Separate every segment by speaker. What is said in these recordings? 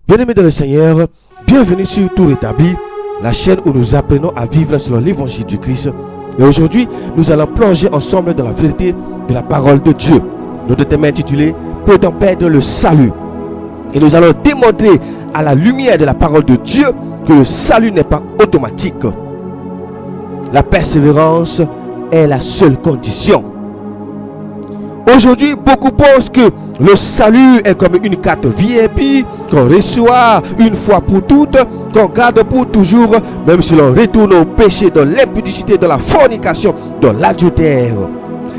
Speaker 1: Bien-aimés dans le Seigneur, bienvenue sur Tout Rétabli, la chaîne où nous apprenons à vivre selon l'évangile du Christ. Et aujourd'hui, nous allons plonger ensemble dans la vérité de la parole de Dieu. Notre thème est intitulé « Peut-on perdre le salut ?» Et nous allons démontrer à la lumière de la parole de Dieu que le salut n'est pas automatique. La persévérance est la seule condition. Aujourd'hui, beaucoup pensent que le salut est comme une carte VIP qu'on reçoit une fois pour toutes, qu'on garde pour toujours, même si l'on retourne au péché, dans l'impudicité, dans la fornication, dans l'adultère.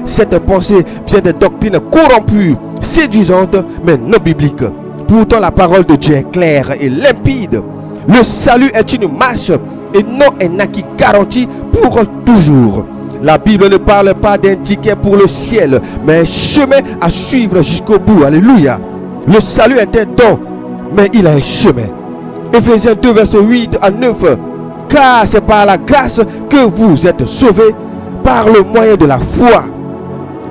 Speaker 1: Cette pensée vient des doctrines corrompues, séduisantes, mais non bibliques. Pourtant, la parole de Dieu est claire et limpide. Le salut est une marche et non un acquis garanti pour toujours. La Bible ne parle pas d'un ticket pour le ciel, mais un chemin à suivre jusqu'au bout. Alléluia. Le salut est un don, mais il a un chemin. Ephésiens 2, verset 8 à 9. Car c'est par la grâce que vous êtes sauvés, par le moyen de la foi.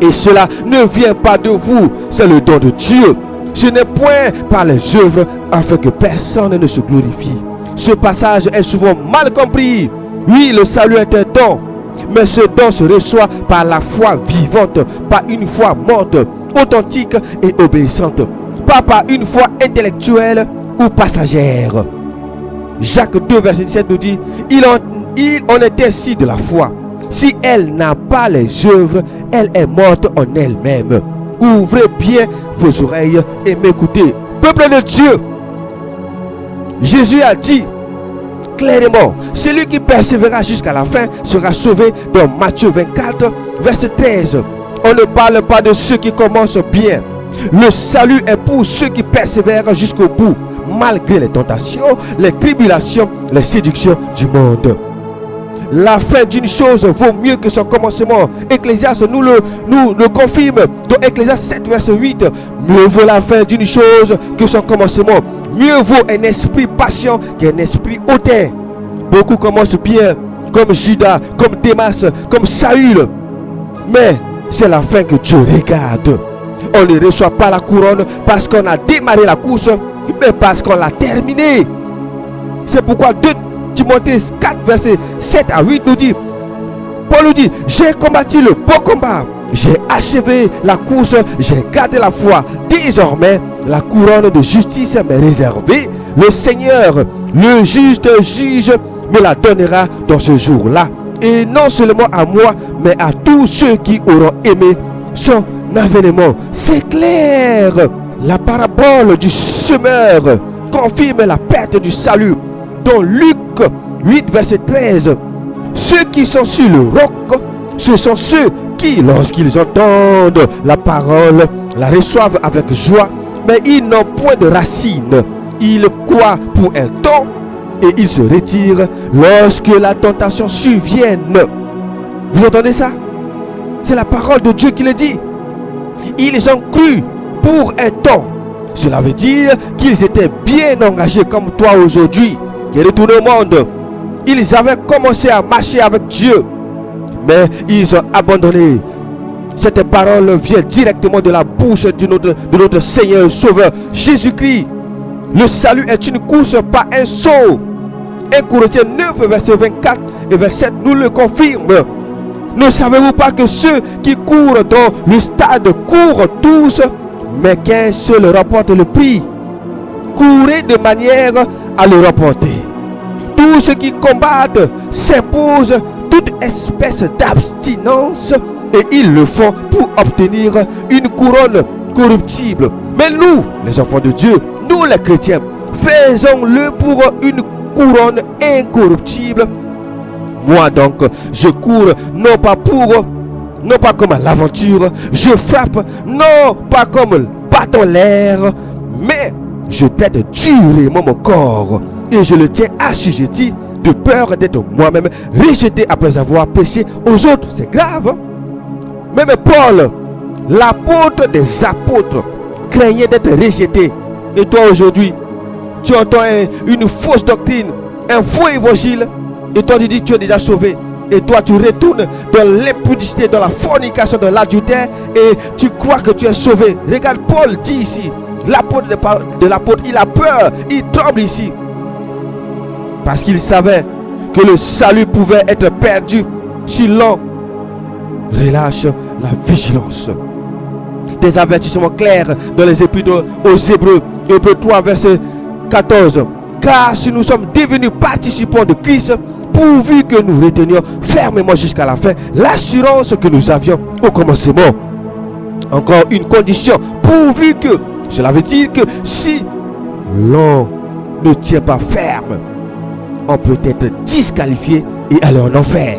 Speaker 1: Et cela ne vient pas de vous, c'est le don de Dieu. Ce n'est point par les œuvres afin que personne ne se glorifie. Ce passage est souvent mal compris. Oui, le salut est un don, mais ce don se reçoit par la foi vivante, par une foi morte, authentique et obéissante, pas par une foi intellectuelle ou passagère. Jacques 2, verset 17 nous dit, il en est ainsi de la foi. Si elle n'a pas les œuvres, elle est morte en elle-même. Ouvrez bien vos oreilles et m'écoutez. Peuple de Dieu, Jésus a dit clairement, celui qui persévérera jusqu'à la fin sera sauvé. Dans Matthieu 24, verset 13. On ne parle pas de ceux qui commencent bien. Le salut est pour ceux qui persévèrent jusqu'au bout, malgré les tentations, les tribulations, les séductions du monde. La fin d'une chose vaut mieux que son commencement. Ecclésiaste nous le confirme. Dans Ecclésiaste 7, verset 8. Mieux vaut la fin d'une chose que son commencement. Mieux vaut un esprit patient qu'un esprit hautain. Beaucoup commencent bien, comme Judas, comme Démas, comme Saül. Mais c'est la fin que Dieu regarde. On ne reçoit pas la couronne parce qu'on a démarré la course, mais parce qu'on l'a terminée. C'est pourquoi Timothée 4, verset 7 à 8 nous dit, Paul nous dit, j'ai combattu le bon combat, j'ai achevé la course, j'ai gardé la foi. Désormais, la couronne de justice m'est réservée. Le Seigneur, le juste juge, me la donnera dans ce jour-là. Et non seulement à moi, mais à tous ceux qui auront aimé son avènement. C'est clair. La parabole du semeur confirme la perte du salut. Dans Luc 8, verset 13, ceux qui sont sur le roc, ce sont ceux qui, lorsqu'ils entendent la parole, la reçoivent avec joie, mais ils n'ont point de racines. Ils croient pour un temps et ils se retirent lorsque la tentation survienne. Vous entendez ça? C'est la parole de Dieu qui le dit. Ils ont cru pour un temps. Cela veut dire qu'ils étaient bien engagés comme toi aujourd'hui, qui est retourné au monde. Ils avaient commencé à marcher avec Dieu, mais ils ont abandonné. Cette parole vient directement de la bouche de notre Seigneur et Sauveur Jésus-Christ. Le salut est une course, pas un saut. 1 Corinthiens 9, verset 24 et 27 nous le confirme. Ne savez-vous pas que ceux qui courent dans le stade courent tous, mais qu'un seul remporte le prix? Courez de manière à le remporter. Tous ceux qui combattent s'imposent toute espèce d'abstinence et ils le font pour obtenir une couronne corruptible. Mais nous, les enfants de Dieu, nous les chrétiens, faisons-le pour une couronne incorruptible. Moi donc, je cours non pas comme à l'aventure, je frappe non pas comme battant l'air, mais je t'aide durement mon corps et je le tiens assujetti de peur d'être moi-même rejeté après avoir péché aux autres. C'est grave, hein? Même Paul, l'apôtre des apôtres, craignait d'être rejeté. Et toi aujourd'hui, tu entends une fausse doctrine, un faux évangile, et toi tu dis tu es déjà sauvé. Et toi tu retournes dans l'impudicité, dans la fornication, dans l'adultère, et tu crois que tu es sauvé. Regarde, Paul dit ici, de l'apôtre, il a peur, il tremble ici. Parce qu'il savait que le salut pouvait être perdu si l'on relâche la vigilance. Des avertissements clairs dans les épîtres aux Hébreux, Hébreux 3, verset 14. Car si nous sommes devenus participants de Christ, pourvu que nous retenions fermement jusqu'à la fin l'assurance que nous avions au commencement. Encore une condition, pourvu que, cela veut dire que si l'on ne tient pas ferme, on peut être disqualifié et aller en enfer.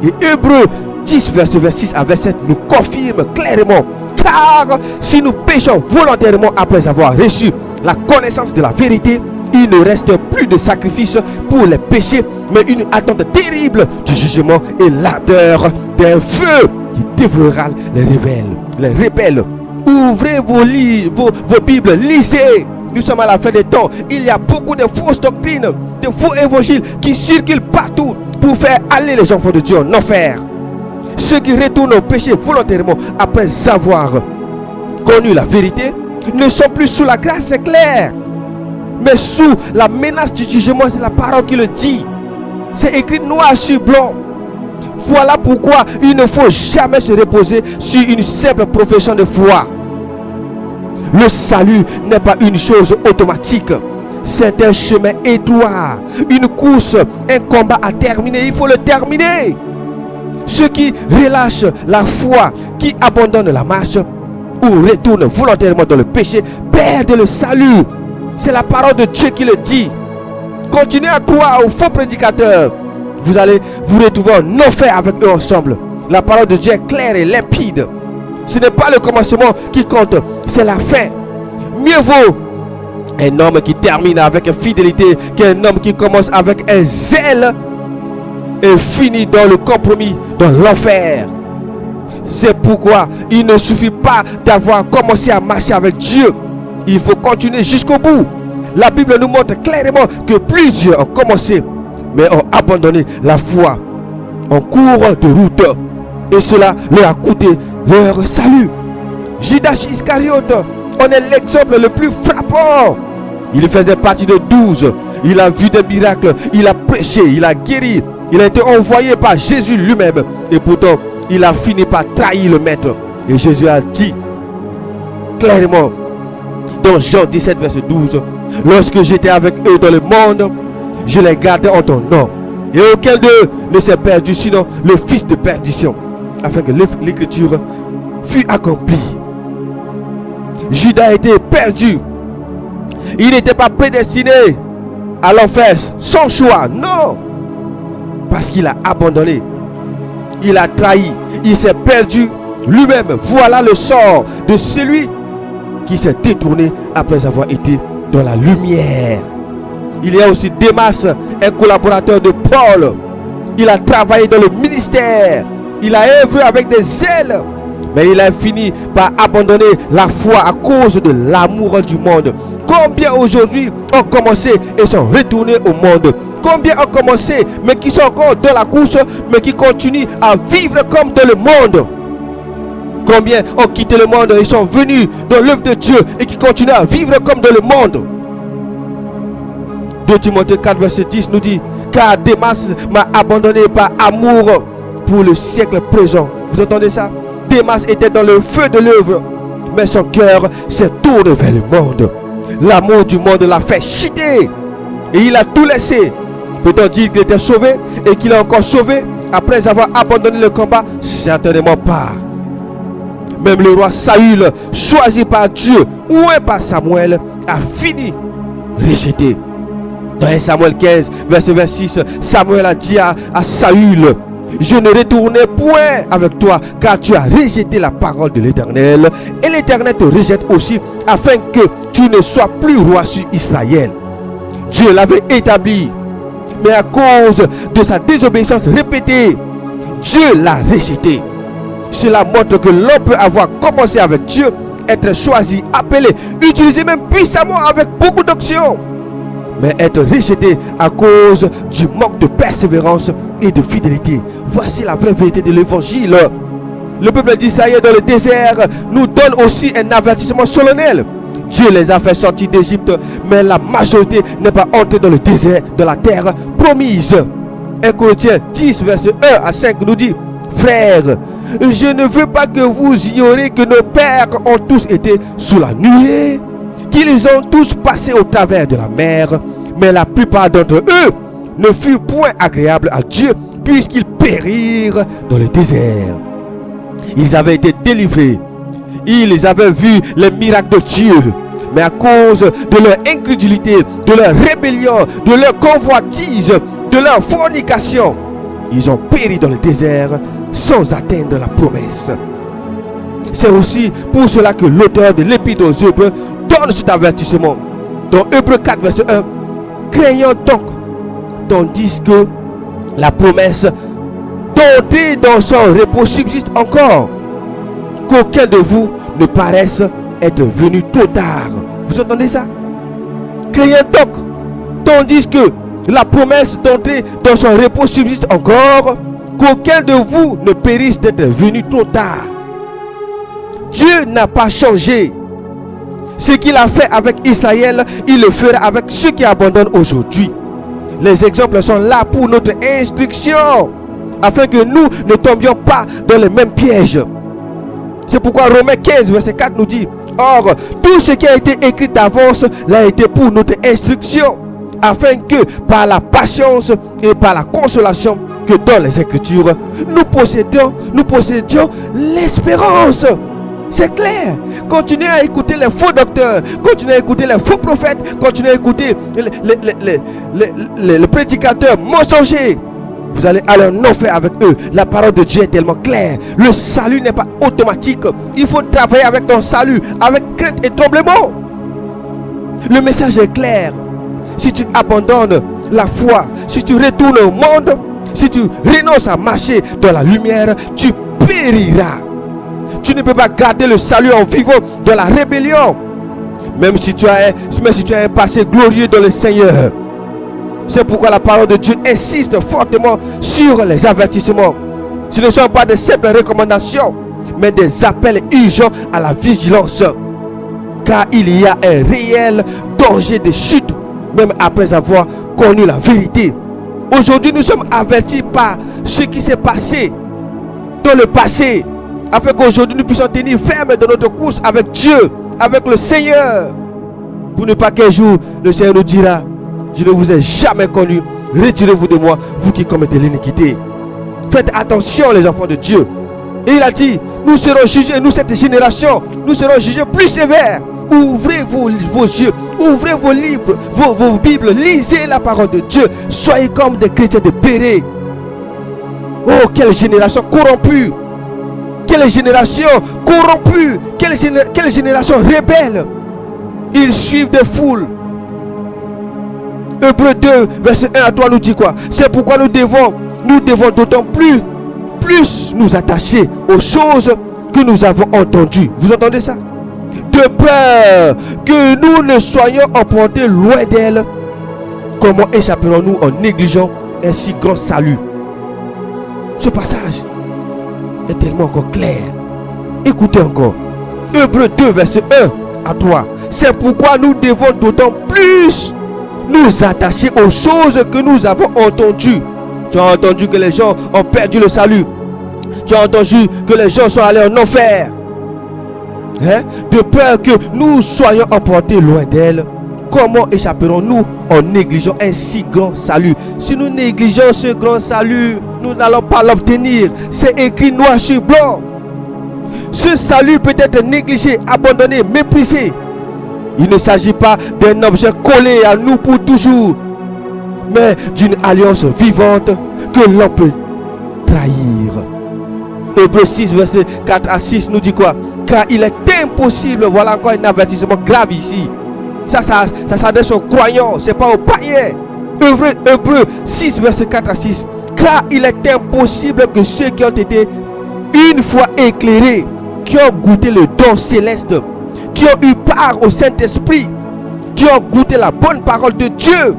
Speaker 1: Et Hébreux 10, verset 26 à 27 nous confirme clairement. Car si nous péchons volontairement après avoir reçu la connaissance de la vérité, il ne reste plus de sacrifice pour les péchés, mais une attente terrible du jugement et l'ardeur d'un feu qui dévorera les rebelles. Ouvrez vos Bibles, lisez. Nous sommes à la fin des temps. Il y a beaucoup de fausses doctrines, de faux évangiles qui circulent partout pour faire aller les enfants de Dieu en enfer. Ceux qui retournent au péché volontairement après avoir connu la vérité ne sont plus sous la grâce, c'est clair, mais sous la menace du jugement. C'est la parole qui le dit. C'est écrit noir sur blanc. Voilà pourquoi il ne faut jamais se reposer sur une simple profession de foi. Le salut n'est pas une chose automatique. C'est un chemin étroit, une course, un combat à terminer. Il faut le terminer. Ceux qui relâchent la foi, qui abandonnent la marche ou retournent volontairement dans le péché, perdent le salut. C'est la parole de Dieu qui le dit. Continuez à croire aux faux prédicateurs. Vous allez vous retrouver en enfer avec eux ensemble. La parole de Dieu est claire et limpide. Ce n'est pas le commencement qui compte, c'est la fin. Mieux vaut un homme qui termine avec fidélité qu'un homme qui commence avec un zèle et finit dans le compromis, dans l'enfer. C'est pourquoi il ne suffit pas d'avoir commencé à marcher avec Dieu. Il faut continuer jusqu'au bout. La Bible nous montre clairement que plusieurs ont commencé, mais ont abandonné la foi en cours de route. Et cela leur a coûté leur salut. Judas Iscariote en est l'exemple le plus frappant. Il faisait partie de 12. Il a vu des miracles. Il a prêché. Il a guéri. Il a été envoyé par Jésus lui-même. Et pourtant, il a fini par trahir le maître. Et Jésus a dit clairement dans Jean 17, verset 12. Lorsque j'étais avec eux dans le monde, je les gardais en ton nom. Et aucun d'eux ne s'est perdu, sinon le fils de perdition, afin que l'écriture fût accomplie. Judas était perdu. Il n'était pas prédestiné à l'enfer sans choix. Non. Parce qu'il a abandonné. Il a trahi. Il s'est perdu lui-même. Voilà le sort de celui qui s'est détourné après avoir été dans la lumière. Il y a aussi Démas, un collaborateur de Paul. Il a travaillé dans le ministère. Il a œuvré avec des ailes. Mais il a fini par abandonner la foi à cause de l'amour du monde. Combien aujourd'hui ont commencé et sont retournés au monde? Combien ont commencé mais qui sont encore dans la course, mais qui continuent à vivre comme dans le monde? Combien ont quitté le monde et sont venus dans l'œuvre de Dieu et qui continuent à vivre comme dans le monde? 2 Timothée 4, verset 10 nous dit: car Démas m'a abandonné par amour pour le siècle présent. Vous entendez ça? Démas était dans le feu de l'œuvre, mais son cœur s'est tourné vers le monde. L'amour du monde l'a fait chuter et il a tout laissé. Peut-on dire qu'il était sauvé et qu'il est encore sauvé après avoir abandonné le combat? Certainement pas. Même le roi Saül, choisi par Dieu ou par Samuel, a fini rejeté. Dans 1 Samuel 15, verset 26, Samuel a dit à Saül: je ne retournerai point avec toi, car tu as rejeté la parole de l'Éternel, et l'Éternel te rejette aussi, afin que tu ne sois plus roi sur Israël. Dieu l'avait établi, mais à cause de sa désobéissance répétée, Dieu l'a rejeté. Cela montre que l'on peut avoir commencé avec Dieu, être choisi, appelé, utilisé même puissamment avec beaucoup d'options, mais être rejeté à cause du manque de persévérance et de fidélité. Voici la vraie vérité de l'évangile. le peuple d'Israël dans le désert nous donne aussi un avertissement solennel. Dieu les a fait sortir d'Égypte, mais la majorité n'est pas entrée dans le désert, dans la terre promise. 1 Corinthiens 10, verset 1 à 5 nous dit: frères, je ne veux pas que vous ignoriez que nos pères ont tous été sous la nuée, qu'ils ont tous passé au travers de la mer, mais la plupart d'entre eux ne furent point agréables à Dieu, puisqu'ils périrent dans le désert. Ils avaient été délivrés, ils avaient vu les miracles de Dieu, mais à cause de leur incrédulité, de leur rébellion, de leur convoitise, de leur fornication, ils ont péri dans le désert sans atteindre la promesse. C'est aussi pour cela que l'auteur de l'Épître aux Hébreux donne cet avertissement dans Hébreux 4, verset 1. Craignons donc, tandis que la promesse d'entrer dans son repos subsiste encore, qu'aucun de vous ne paraisse être venu trop tard. Vous entendez ça? Craignez donc, tandis que la promesse d'entrer dans son repos subsiste encore, qu'aucun de vous ne périsse d'être venu trop tard. Dieu n'a pas changé. Ce qu'il a fait avec Israël, il le fera avec ceux qui abandonnent aujourd'hui. Les exemples sont là pour notre instruction, afin que nous ne tombions pas dans les mêmes pièges. C'est pourquoi Romains 15, verset 4 nous dit: or, tout ce qui a été écrit d'avance l'a été pour notre instruction, afin que par la patience et par la consolation que donnent les Écritures, nous possédions l'espérance. C'est clair. Continuez à écouter les faux docteurs, continuez à écouter les faux prophètes, continuez à écouter les prédicateurs mensongers. Vous allez aller en enfer avec eux. La parole de Dieu est tellement claire. Le salut n'est pas automatique. Il faut travailler avec ton salut, avec crainte et tremblement. Le message est clair. Si tu abandonnes la foi, si tu retournes au monde, si tu renonces à marcher dans la lumière, tu périras. Tu ne peux pas garder le salut en vivant dans la rébellion, même si tu as un passé glorieux dans le Seigneur. C'est pourquoi la parole de Dieu insiste fortement sur les avertissements. Ce ne sont pas des simples recommandations, mais des appels urgents à la vigilance. Car il y a un réel danger de chute, même après avoir connu la vérité. Aujourd'hui, nous sommes avertis par ce qui s'est passé dans le passé, afin qu'aujourd'hui nous puissions tenir ferme dans notre course avec Dieu, avec le Seigneur, pour ne pas qu'un jour le Seigneur nous dira: je ne vous ai jamais connu, retirez-vous de moi, vous qui commettez l'iniquité. Faites attention, les enfants de Dieu. Et il a dit: nous serons jugés, nous cette génération, nous serons jugés plus sévères. Ouvrez vos yeux, ouvrez vos livres, vos Bibles, lisez la parole de Dieu. Soyez comme des chrétiens de Béret. Oh, quelle génération corrompue! Quelle génération corrompue! Quelle génération rebelle! Ils suivent des foules. Hébreux 2, verset 1 à 3 nous dit quoi? C'est pourquoi nous devons d'autant plus nous attacher aux choses que nous avons entendues. Vous entendez ça? De peur que nous ne soyons emportés loin d'elle. Comment échapperons-nous en négligeant un si grand salut? Ce passage est tellement encore clair. Écoutez encore. Hébreux 2, verset 1 à 3. C'est pourquoi nous devons d'autant plus nous attacher aux choses que nous avons entendues. Tu as entendu que les gens ont perdu le salut. Tu as entendu que les gens sont allés en enfer. De peur que nous soyons emportés loin d'elle. Comment échapperons-nous en négligeant un si grand salut? Si nous négligeons ce grand salut, nous n'allons pas l'obtenir. C'est écrit noir sur blanc. Ce salut peut être négligé, abandonné, méprisé. Il ne s'agit pas d'un objet collé à nous pour toujours, mais d'une alliance vivante que l'on peut trahir. Hébreux 6, verset 4 à 6 nous dit quoi? Car il est impossible, voilà encore un avertissement grave ici. Ça s'adresse aux croyants, c'est pas aux païens. Hébreux 6, verset 4 à 6. Car il est impossible que ceux qui ont été une fois éclairés, qui ont goûté le don céleste, qui ont eu part au Saint-Esprit, qui ont goûté la bonne parole de Dieu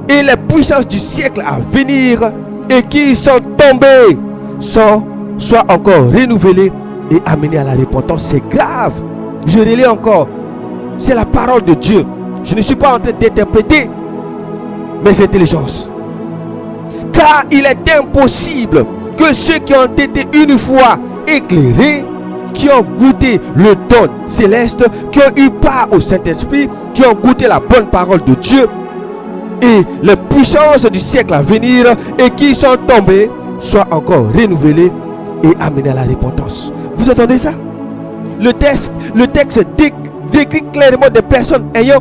Speaker 1: et les puissances du siècle à venir, et qui sont tombés, sont soit encore renouvelé et amené à la repentance. C'est grave. Je relis encore. C'est la parole de Dieu. Je ne suis pas en train d'interpréter mes intelligences. Car il est impossible que ceux qui ont été une fois éclairés, qui ont goûté le don céleste, qui ont eu part au Saint-Esprit, qui ont goûté la bonne parole de Dieu et les puissances du siècle à venir et qui sont tombés, soient encore renouvelés et amenés à la repentance. Vous entendez ça? Le texte décrit clairement des personnes ayant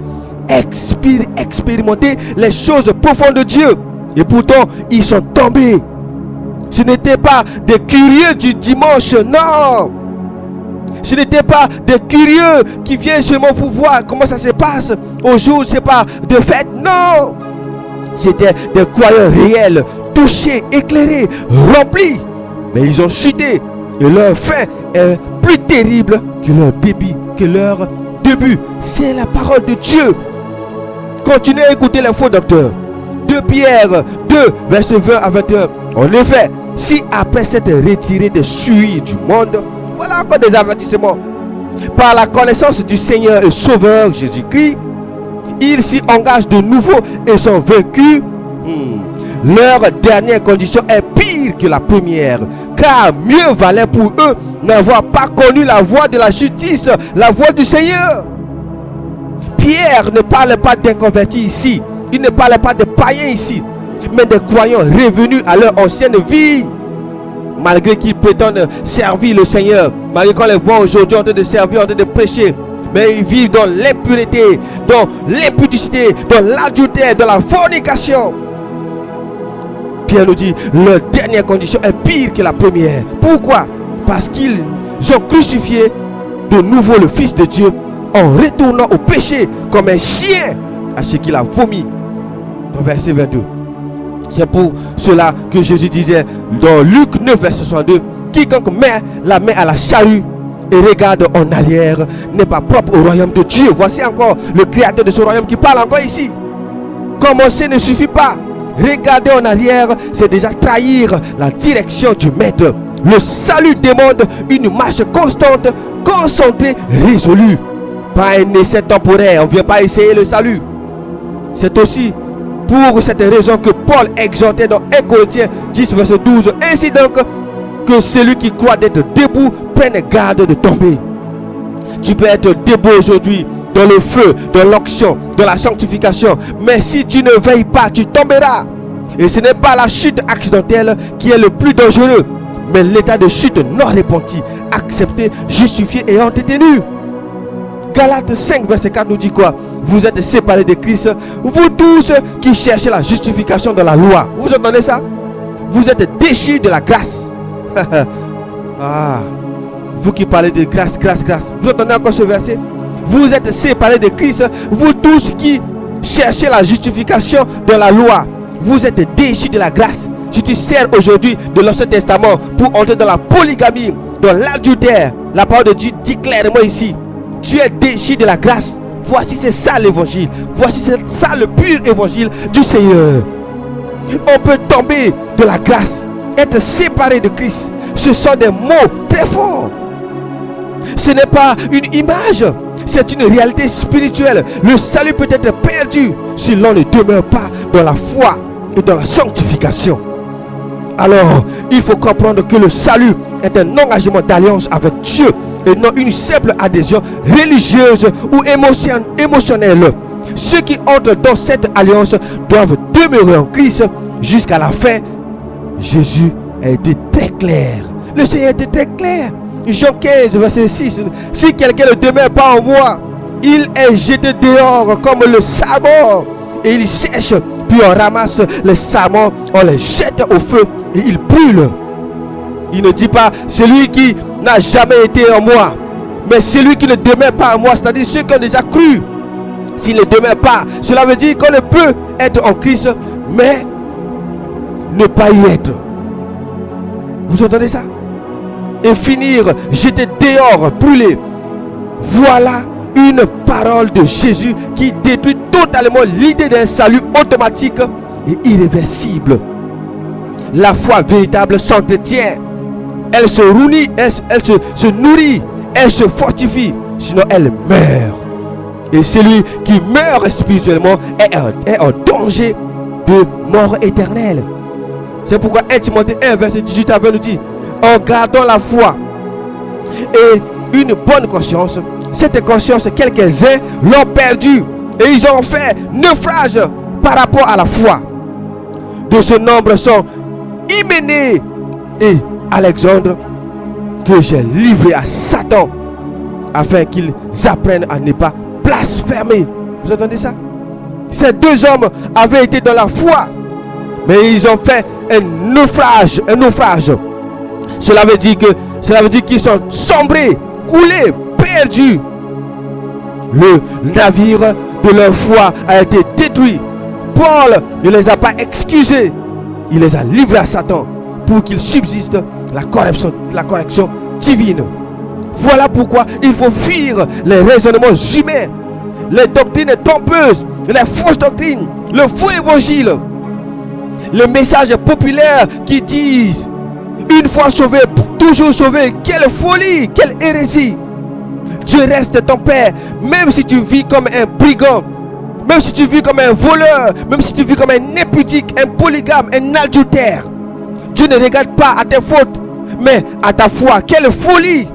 Speaker 1: expérimenté les choses profondes de Dieu. Et pourtant, ils sont tombés. Ce n'étaient pas des curieux du dimanche, non. Ce n'était pas des curieux qui viennent seulement pour voir comment ça se passe au jour, c'est pas de fête, non. C'était des croyants réels, touchés, éclairés, remplis. Mais ils ont chuté et leur fin est plus terrible que leur début. C'est la parole de Dieu. Continuez à écouter les faux docteurs. 2 Pierre 2, verset 20 à 21. En effet, si après s'être retiré des souilles du monde, voilà encore des avertissements. Par la connaissance du Seigneur et Sauveur Jésus-Christ, ils s'y engagent de nouveau et sont vaincus. Leur dernière condition est pire que la première, car mieux valait pour eux n'avoir pas connu la voie de la justice, la voie du Seigneur. Pierre ne parle pas d'inconvertis ici, il ne parle pas de païens ici, mais des croyants revenus à leur ancienne vie. Malgré qu'ils prétendent servir le Seigneur, malgré qu'on les voit aujourd'hui en train de servir, en train de prêcher, mais ils vivent dans l'impureté, dans l'impudicité, dans l'adultère, dans la fornication. Pierre nous dit, leur dernière condition est pire que la première. Pourquoi? Parce qu'ils ont crucifié de nouveau le Fils de Dieu en retournant au péché comme un chien à ce qu'il a vomi. Dans verset 22. C'est pour cela que Jésus disait dans Luc 9, verset 62, quiconque met la main à la charrue et regarde en arrière n'est pas propre au royaume de Dieu. Voici encore le créateur de ce royaume qui parle encore ici. Commencer ne suffit pas. Regarder en arrière, c'est déjà trahir la direction du maître. Le salut demande une marche constante, concentrée, résolue. Pas un essai temporaire. On ne vient pas essayer le salut. C'est aussi pour cette raison que Paul exhortait dans 1 Corinthiens 10, verset 12. Ainsi donc, que celui qui croit d'être debout prenne garde de tomber. Tu peux être debout aujourd'hui dans le feu, dans l'action, dans la sanctification. Mais si tu ne veilles pas, tu tomberas. Et ce n'est pas la chute accidentelle qui est le plus dangereux, mais l'état de chute non repenti, accepté, justifié et entretenu. Galates 5, verset 4 nous dit quoi? Vous êtes séparés de Christ, vous tous qui cherchez la justification de la loi. Vous entendez ça? Vous êtes déchus de la grâce. Vous qui parlez de grâce, grâce, grâce. Vous entendez encore ce verset? Vous êtes séparés de Christ, vous tous qui cherchez la justification de la loi. Vous êtes déchus de la grâce. Si tu sers aujourd'hui de l'Ancien Testament pour entrer dans la polygamie, dans l'adultère, la parole de Dieu dit clairement ici, tu es déchu de la grâce. Voici c'est ça l'évangile. Voici c'est ça le pur évangile du Seigneur. On peut tomber de la grâce, être séparé de Christ. Ce sont des mots très forts. Ce n'est pas une image, c'est une réalité spirituelle. Le salut peut être perdu si l'on ne demeure pas dans la foi et dans la sanctification. Alors, il faut comprendre que le salut est un engagement d'alliance avec Dieu et non une simple adhésion religieuse ou émotionnelle. Ceux qui entrent dans cette alliance doivent demeurer en Christ jusqu'à la fin. Jésus a été très clair. Le Seigneur était très clair. Jean 15, verset 6. Si quelqu'un ne demeure pas en moi, il est jeté dehors comme le sarment. Et il sèche, puis on ramasse les sarments, on les jette au feu et ils brûlent. Il ne dit pas celui qui n'a jamais été en moi, mais celui qui ne demeure pas en moi, c'est-à-dire ceux qui ont déjà cru. S'il ne demeure pas, cela veut dire qu'on ne peut être en Christ, mais ne pas y être. Vous entendez ça? Et finir jeté dehors, brûlé. Voilà une parole de Jésus qui détruit totalement l'idée d'un salut automatique et irréversible. La foi véritable s'entretient elle se nourrit, se nourrit, elle se fortifie, sinon elle meurt. Et celui qui meurt spirituellement est en danger de mort éternelle. C'est pourquoi 1 Timothée 1 verset 18 à 20 nous dit: en gardant la foi et une bonne conscience, cette conscience quelques-uns l'ont perdue et ils ont fait naufrage par rapport à la foi. De ce nombre sont Hyménée et Alexandre, que j'ai livré à Satan afin qu'ils apprennent à ne pas blasphémer. Vous entendez ça? Ces deux hommes avaient été dans la foi, mais ils ont fait un naufrage. Cela veut dire qu'ils sont sombrés, coulés, perdus. Le navire de leur foi a été détruit. Paul ne les a pas excusés. Il les a livrés à Satan pour qu'il subsiste la correction divine. Voilà pourquoi il faut fuir les raisonnements humains, les doctrines trompeuses, les fausses doctrines, le faux évangile, les messages populaires qui disent une fois sauvé, toujours sauvé. Quelle folie, quelle hérésie. Dieu reste ton Père, même si tu vis comme un brigand, même si tu vis comme un voleur, même si tu vis comme un impudique, un polygame, un adultère. Dieu ne regarde pas à tes fautes, mais à ta foi. Quelle folie.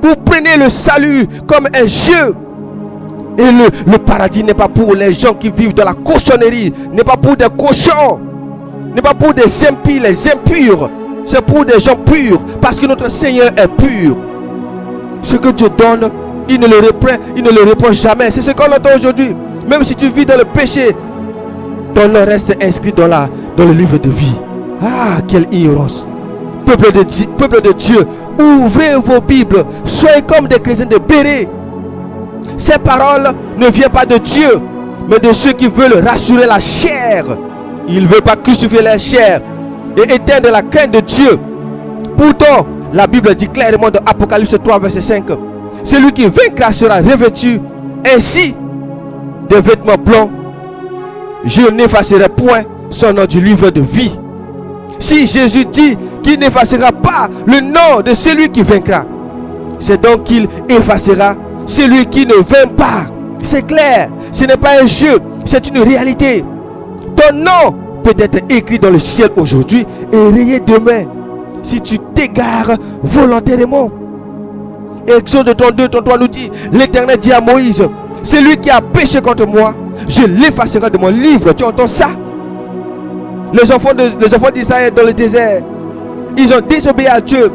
Speaker 1: Vous prenez le salut comme un jeu. Et le paradis n'est pas pour les gens qui vivent dans la cochonnerie, n'est pas pour des cochons, n'est pas pour des impies, les impurs. C'est pour des gens purs, parce que notre Seigneur est pur. Ce que Dieu donne, il ne le reprend jamais. C'est ce qu'on entend aujourd'hui. Même si tu vis dans le péché, ton nom reste inscrit dans le livre de vie. Ah, quelle ignorance. Peuple de Dieu, ouvrez vos Bibles. Soyez comme des chrétiens de Béret. Ces paroles ne viennent pas de Dieu, mais de ceux qui veulent rassurer la chair. Ils ne veulent pas crucifier la chair et éteindre la crainte de Dieu. Pourtant, la Bible dit clairement dans Apocalypse 3 verset 5: celui qui vaincra sera revêtu ainsi de vêtements blancs. Je n'effacerai point son nom du livre de vie. Si Jésus dit qu'il n'effacera pas le nom de celui qui vaincra, c'est donc qu'il effacera celui qui ne vainc pas. C'est clair, ce n'est pas un jeu, c'est une réalité. Ton nom peut être écrit dans le ciel aujourd'hui et rayé demain si tu t'égares volontairement. Exode 32:33 nous dit: l'Éternel dit à Moïse: celui qui a péché contre moi, je l'effacerai de mon livre. Tu entends ça? Les enfants d'Israël dans le désert, ils ont désobéi à Dieu.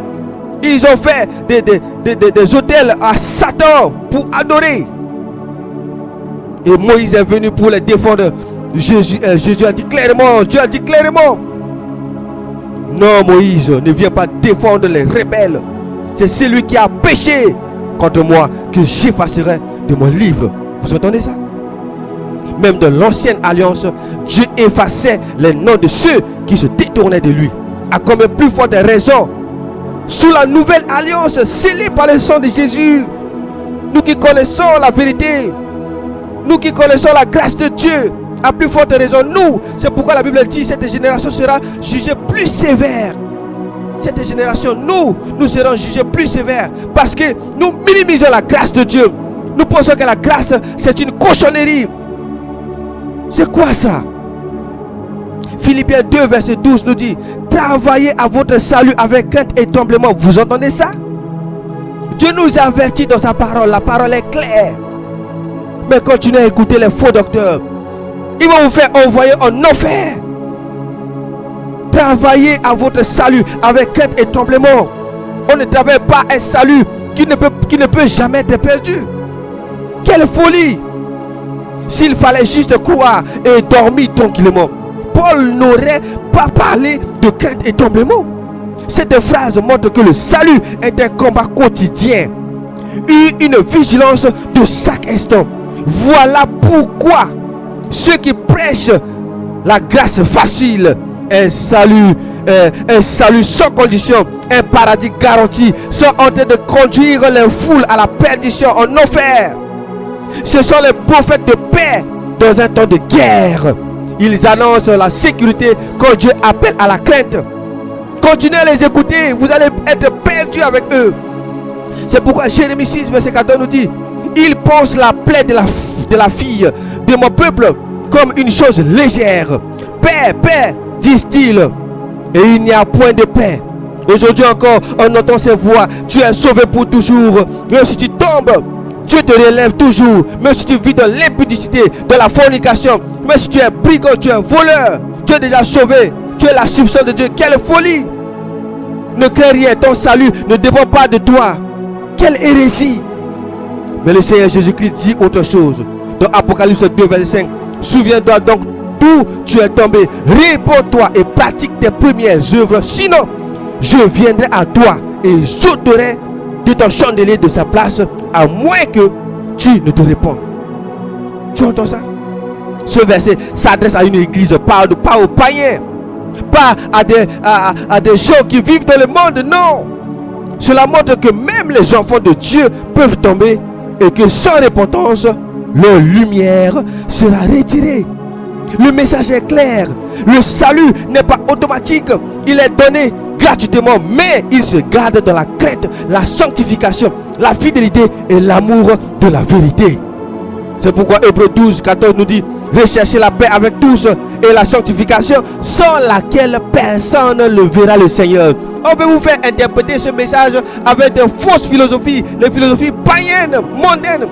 Speaker 1: Ils ont fait des autels à Satan pour adorer. Et Moïse est venu pour les défendre. Jésus a dit clairement, Dieu a dit clairement: non, Moïse, ne viens pas défendre les rebelles. C'est celui qui a péché contre moi que j'effacerai de mon livre. Vous entendez ça? Même dans l'ancienne alliance, Dieu effaçait les noms de ceux qui se détournaient de lui. À combien plus forte raison, sous la nouvelle alliance scellée par le sang de Jésus, nous qui connaissons la vérité, nous qui connaissons la grâce de Dieu, à plus forte raison, nous, c'est pourquoi la Bible dit: cette génération sera jugée plus sévère. Cette génération, nous serons jugés plus sévères, parce que nous minimisons la grâce de Dieu. Nous pensons que la grâce, c'est une cochonnerie. C'est quoi ça? Philippiens 2 verset 12 nous dit: travaillez à votre salut avec crainte et tremblement. Vous entendez ça? Dieu nous avertit dans sa parole. La parole est claire. Mais continuez à écouter les faux docteurs. Ils vont vous faire envoyer en enfer. Travaillez à votre salut avec crainte et tremblement. On ne travaille pas un salut qui ne peut jamais être perdu. Quelle folie! S'il fallait juste croire et dormir tranquillement, Paul n'aurait pas parlé de crainte et tremblement. Cette phrase montre que le salut est un combat quotidien, une vigilance de chaque instant. Voilà pourquoi ceux qui prêchent la grâce facile, un salut sans condition, un paradis garanti, sont en train de conduire les foules à la perdition, en enfer. Ce sont les prophètes de paix dans un temps de guerre. Ils annoncent la sécurité quand Dieu appelle à la crainte. Continuez à les écouter, vous allez être perdus avec eux. C'est pourquoi Jérémie 6, verset 14 nous dit: ils pensent la plaie de la fille de mon peuple comme une chose légère. Paix, paix, disent-ils, et il n'y a point de paix. Aujourd'hui encore, on entend ces voix: tu es sauvé pour toujours. Même si tu tombes, Dieu te relève toujours. Même si tu vis dans l'impudicité, dans la fornication, même si tu es brigand, tu es voleur, tu es déjà sauvé. Tu es la substance de Dieu. Quelle folie! Ne crains rien, ton salut ne dépend pas de toi. Quelle hérésie! Mais le Seigneur Jésus-Christ dit autre chose. Dans Apocalypse 2, verset 5. Souviens-toi donc d'où tu es tombé. Réponds-toi et pratique tes premières œuvres. Sinon, je viendrai à toi et j'ôterai de ton chandelier de sa place, à moins que tu ne te réponds. Tu entends ça? Ce verset s'adresse à une église, pas aux païens, pas à des gens qui vivent dans le monde. Non. Cela montre que même les enfants de Dieu peuvent tomber et que sans repentance, leur lumière sera retirée. Le message est clair. Le salut n'est pas automatique. Il est donné gratuitement, mais il se garde dans la crainte, la sanctification, la fidélité et l'amour de la vérité. C'est pourquoi Hébreux 12, 14 nous dit: recherchez la paix avec tous et la sanctification, sans laquelle personne ne verra le Seigneur. On veut vous faire interpréter ce message avec de fausses philosophies, les philosophies païennes, mondaines.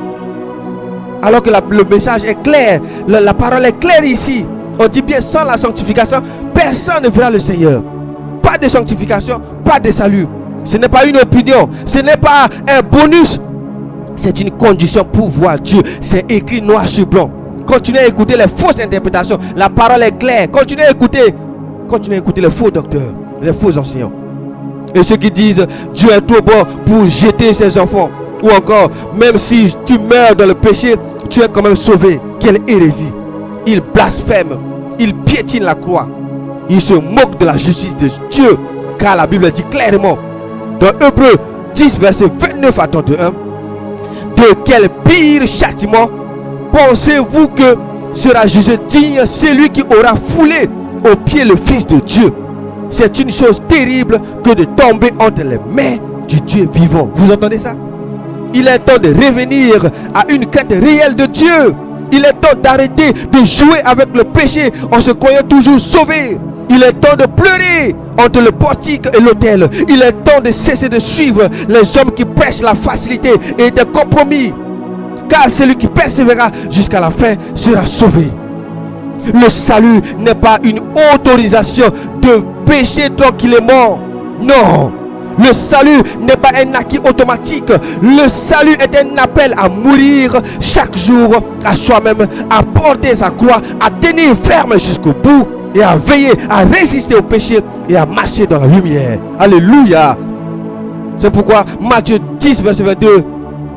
Speaker 1: Alors que le message est clair, la parole est claire ici. On dit bien: sans la sanctification, personne ne verra le Seigneur. Pas de sanctification, pas de salut. Ce n'est pas une opinion, ce n'est pas un bonus. C'est une condition pour voir Dieu. C'est écrit noir sur blanc. Continuez à écouter les fausses interprétations. La parole est claire. Continuez à écouter les faux docteurs, les faux enseignants. Et ceux qui disent: Dieu est trop bon pour jeter ses enfants. Ou encore: même si tu meurs dans le péché, tu es quand même sauvé. Quelle hérésie! Ils blasphèment. Ils piétinent la croix. Ils se moquent de la justice de Dieu. Car la Bible dit clairement dans Hébreux 10, verset 29 à 31: de quel pire châtiment pensez-vous que sera jugé digne celui qui aura foulé aux pieds le Fils de Dieu? C'est une chose terrible que de tomber entre les mains du Dieu vivant. Vous entendez ça? Il est temps de revenir à une crainte réelle de Dieu. Il est temps d'arrêter de jouer avec le péché en se croyant toujours sauvé. Il est temps de pleurer entre le portique et l'autel. Il est temps de cesser de suivre les hommes qui prêchent la facilité et des compromis. Car celui qui persévérera jusqu'à la fin sera sauvé. Le salut n'est pas une autorisation de pécher tranquillement. Non. Le salut n'est pas un acquis automatique. Le salut est un appel à mourir chaque jour à soi-même, à porter sa croix, à tenir ferme jusqu'au bout et à veiller, à résister au péché et à marcher dans la lumière. Alléluia. C'est pourquoi Matthieu 10, verset 22: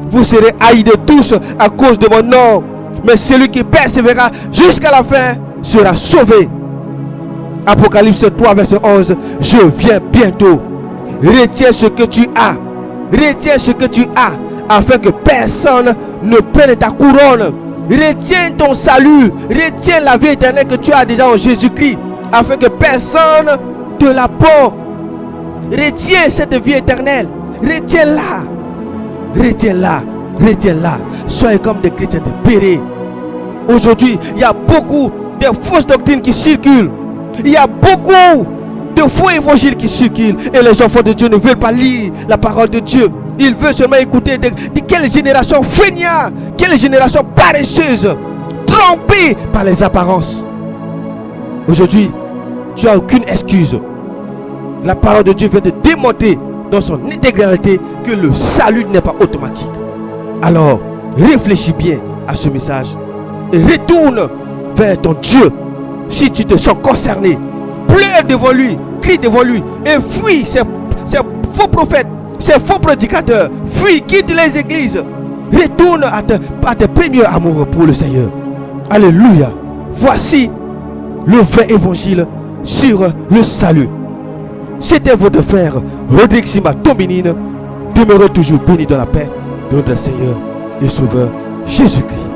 Speaker 1: vous serez haïs de tous à cause de mon nom, mais celui qui persévérera jusqu'à la fin sera sauvé. Apocalypse 3, verset 11: je viens bientôt. Retiens ce que tu as. Retiens ce que tu as, afin que personne ne prenne ta couronne. Retiens ton salut. Retiens la vie éternelle que tu as déjà en Jésus-Christ, afin que personne te la prenne. Retiens cette vie éternelle. Retiens-la. Retiens-la. Retiens-la. Soyez comme des chrétiens de Béret. Aujourd'hui, il y a beaucoup de fausses doctrines qui circulent. Il y a beaucoup de faux évangiles qui circulent. Et les enfants de Dieu ne veulent pas lire la parole de Dieu. Ils veulent seulement écouter de quelle génération feignante, quelle génération paresseuse, trompée par les apparences. Aujourd'hui, tu n'as aucune excuse. La parole de Dieu vient de démontrer dans son intégralité que le salut n'est pas automatique. Alors, réfléchis bien à ce message et retourne vers ton Dieu. Si tu te sens concerné, pleure devant lui, crie devant lui et fuis ces faux prophètes, ces faux prédicateurs. Fuis, quitte les églises. Retourne à tes premiers amours pour le Seigneur. Alléluia. Voici le vrai évangile sur le salut. C'était votre frère Rodrigue Simba Dominine. Demeurez toujours bénis dans la paix de notre Seigneur et Sauveur Jésus-Christ.